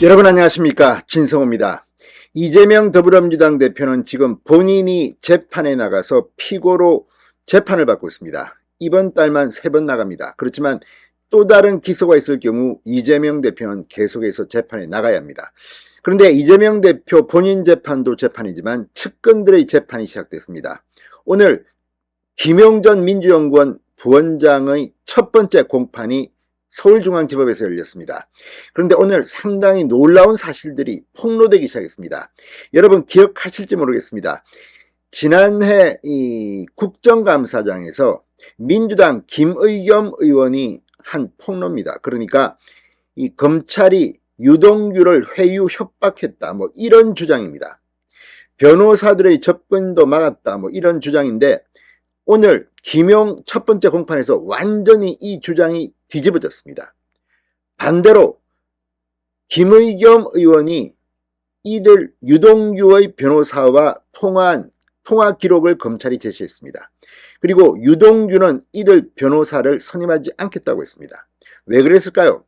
여러분 안녕하십니까, 진성호입니다. 이재명 더불어민주당 대표는 지금 본인이 재판에 나가서 피고로 재판을 받고 있습니다. 이번 달만 3번 나갑니다. 그렇지만 또 다른 기소가 있을 경우 이재명 대표는 계속해서 재판에 나가야 합니다. 그런데 이재명 대표 본인 재판도 재판이지만 측근들의 재판이 시작됐습니다. 오늘 김용전 민주연구원 부원장의 첫 번째 공판이 서울중앙지법에서 열렸습니다. 그런데 오늘 상당히 놀라운 사실들이 폭로되기 시작했습니다. 여러분 기억하실지 모르겠습니다. 지난해 이 국정감사장에서 민주당 김의겸 의원이 한 폭로입니다. 그러니까 이 검찰이 유동규를 회유 협박했다, 뭐 이런 주장입니다. 변호사들의 접근도 막았다, 뭐 이런 주장인데 오늘 김용 첫 번째 공판에서 완전히 이 주장이 뒤집어졌습니다. 반대로 김의겸 의원이 이들 유동규의 변호사와 통화 기록을 검찰이 제시했습니다. 그리고 유동규는 이들 변호사를 선임하지 않겠다고 했습니다. 왜 그랬을까요?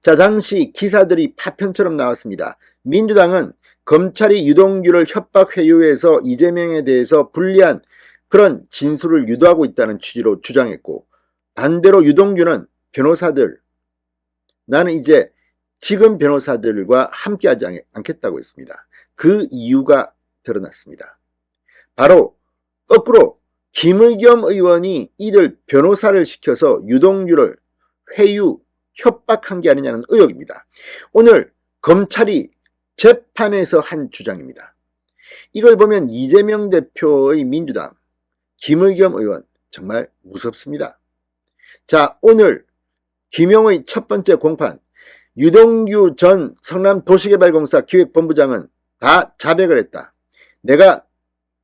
자, 당시 기사들이 파편처럼 나왔습니다. 민주당은 검찰이 유동규를 협박 회유해서 이재명에 대해서 불리한 그런 진술을 유도하고 있다는 취지로 주장했고, 반대로 유동규는 변호사들, 나는 이제 지금 변호사들과 함께하지 않겠다고 했습니다. 그 이유가 드러났습니다. 바로 거꾸로 김의겸 의원이 이들 변호사를 시켜서 유동규를 회유, 협박한 게 아니냐는 의혹입니다. 오늘 검찰이 재판에서 한 주장입니다. 이걸 보면 이재명 대표의 민주당, 김의겸 의원 정말 무섭습니다. 자, 오늘 김용의 첫 번째 공판, 유동규 전 성남도시개발공사 기획본부장은 다 자백을 했다. 내가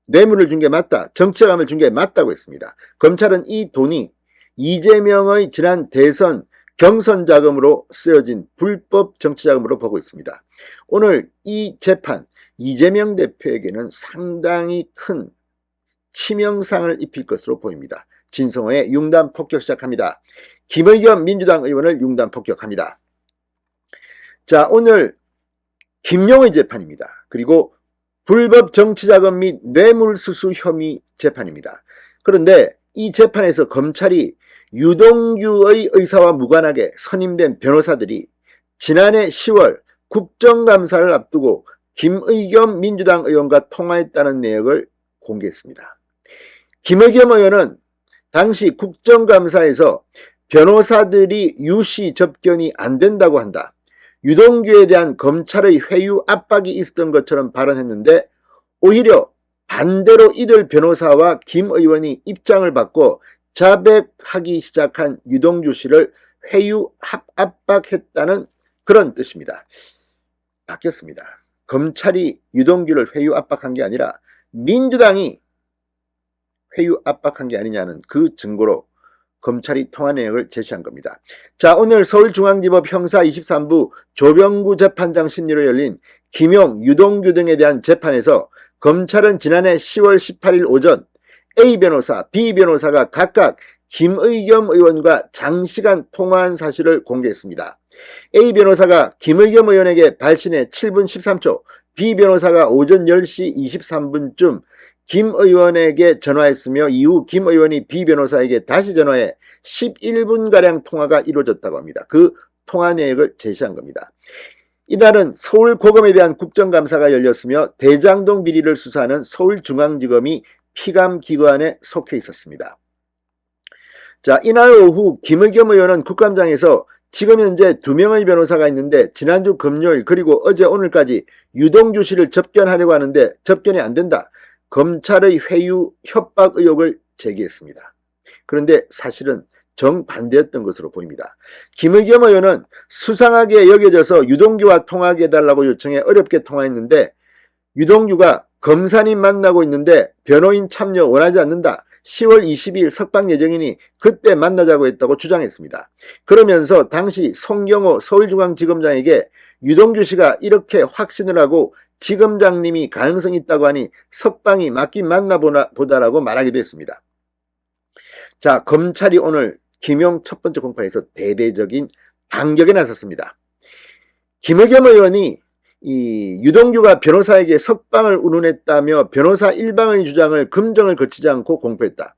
뇌물을 준 게 맞다, 정치자금을 준 게 맞다고 했습니다. 검찰은 이 돈이 이재명의 지난 대선 경선 자금으로 쓰여진 불법 정치자금으로 보고 있습니다. 오늘 이 재판, 이재명 대표에게는 상당히 큰 치명상을 입힐 것으로 보입니다. 진성호의 융단 폭격 시작합니다. 김의겸 민주당 의원을 융단 폭격합니다. 자, 오늘 김용의 재판입니다. 그리고 불법 정치자금 및 뇌물수수 혐의 재판입니다. 그런데 이 재판에서 검찰이 유동규의 의사와 무관하게 선임된 변호사들이 지난해 10월 국정감사를 앞두고 김의겸 민주당 의원과 통화했다는 내역을 공개했습니다. 김의겸 의원은 당시 국정감사에서 변호사들이 유씨 접견이 안 된다고 한다, 유동규에 대한 검찰의 회유 압박이 있었던 것처럼 발언했는데 오히려 반대로 이들 변호사와 김 의원이 입장을 바꿔 자백하기 시작한 유동규 씨를 회유 압박했다는 그런 뜻입니다. 바뀌었습니다. 검찰이 유동규를 회유 압박한 게 아니라 민주당이 회유 압박한 게 아니냐는 그 증거로 검찰이 통화 내역을 제시한 겁니다. 자, 오늘 서울중앙지법 형사 23부 조병구 재판장 심리로 열린 김용, 유동규 등에 대한 재판에서 검찰은 지난해 10월 18일 오전 A 변호사, B 변호사가 각각 김의겸 의원과 장시간 통화한 사실을 공개했습니다. A 변호사가 김의겸 의원에게 발신해 7분 13초, B 변호사가 오전 10시 23분쯤 김 의원에게 전화했으며 이후 김 의원이 B 변호사에게 다시 전화해 11분가량 통화가 이루어졌다고 합니다. 그 통화 내역을 제시한 겁니다. 이날은 서울고검에 대한 국정감사가 열렸으며 대장동 비리를 수사하는 서울중앙지검이 피감기관에 속해 있었습니다. 자, 이날 오후 김의겸 의원은 국감장에서 지금 현재 2명의 변호사가 있는데 지난주 금요일 그리고 어제 오늘까지 유동규 씨를 접견하려고 하는데 접견이 안 된다, 검찰의 회유 협박 의혹을 제기했습니다. 그런데 사실은 정반대였던 것으로 보입니다. 김의겸 의원은 수상하게 여겨져서 유동규와 통화하게 해달라고 요청해 어렵게 통화했는데 유동규가 검사님 만나고 있는데 변호인 참여 원하지 않는다, 10월 22일 석방 예정이니 그때 만나자고 했다고 주장했습니다. 그러면서 당시 송경호 서울중앙지검장에게 유동규 씨가 이렇게 확신을 하고 지검장님이 가능성이 있다고 하니 석방이 맞긴 맞나 보다라고 말하기도 했습니다. 자, 검찰이 오늘 김용 첫 번째 공판에서 대대적인 반격에 나섰습니다. 김의겸 의원이 이 유동규가 변호사에게 석방을 운운했다며 변호사 일방의 주장을 금정을 거치지 않고 공표했다.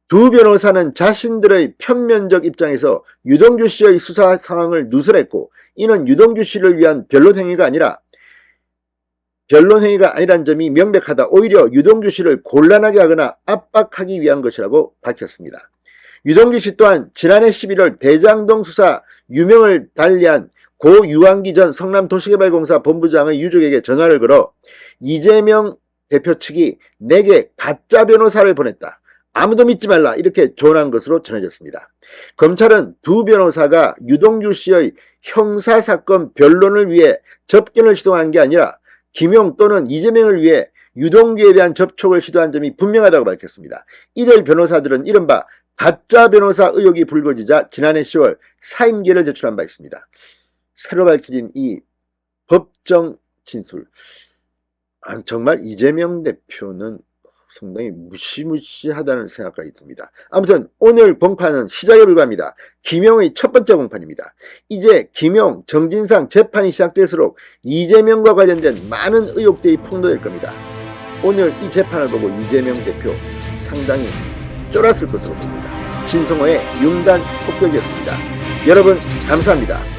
두 변호사는 자신들의 편면적 입장에서 유동규 씨의 수사 상황을 누설했고 이는 유동규 씨를 위한 변론행위가 아니란 점이 명백하다. 오히려 유동규 씨를 곤란하게 하거나 압박하기 위한 것이라고 밝혔습니다. 유동규 씨 또한 지난해 11월 대장동 수사 유명을 달리한 고 유한기 전 성남도시개발공사 본부장의 유족에게 전화를 걸어 이재명 대표 측이 내게 가짜 변호사를 보냈다. 아무도 믿지 말라. 이렇게 조언한 것으로 전해졌습니다. 검찰은 두 변호사가 유동규 씨의 형사사건 변론을 위해 접견을 시도한 게 아니라 김용 또는 이재명을 위해 유동규에 대한 접촉을 시도한 점이 분명하다고 밝혔습니다. 이들 변호사들은 이른바 가짜 변호사 의혹이 불거지자 지난해 10월 사임계를 제출한 바 있습니다. 새로 밝혀진 이 법정 진술. 정말 이재명 대표는 상당히 무시무시하다는 생각까지 듭니다. 아무튼 오늘 공판은 시작에 불과합니다. 김용의 첫 번째 공판입니다. 이제 김용, 정진상 재판이 시작될수록 이재명과 관련된 많은 의혹들이 폭로될 겁니다. 오늘 이 재판을 보고 이재명 대표 상당히 쫄았을 것으로 봅니다. 진성호의 융단 폭격이었습니다. 여러분 감사합니다.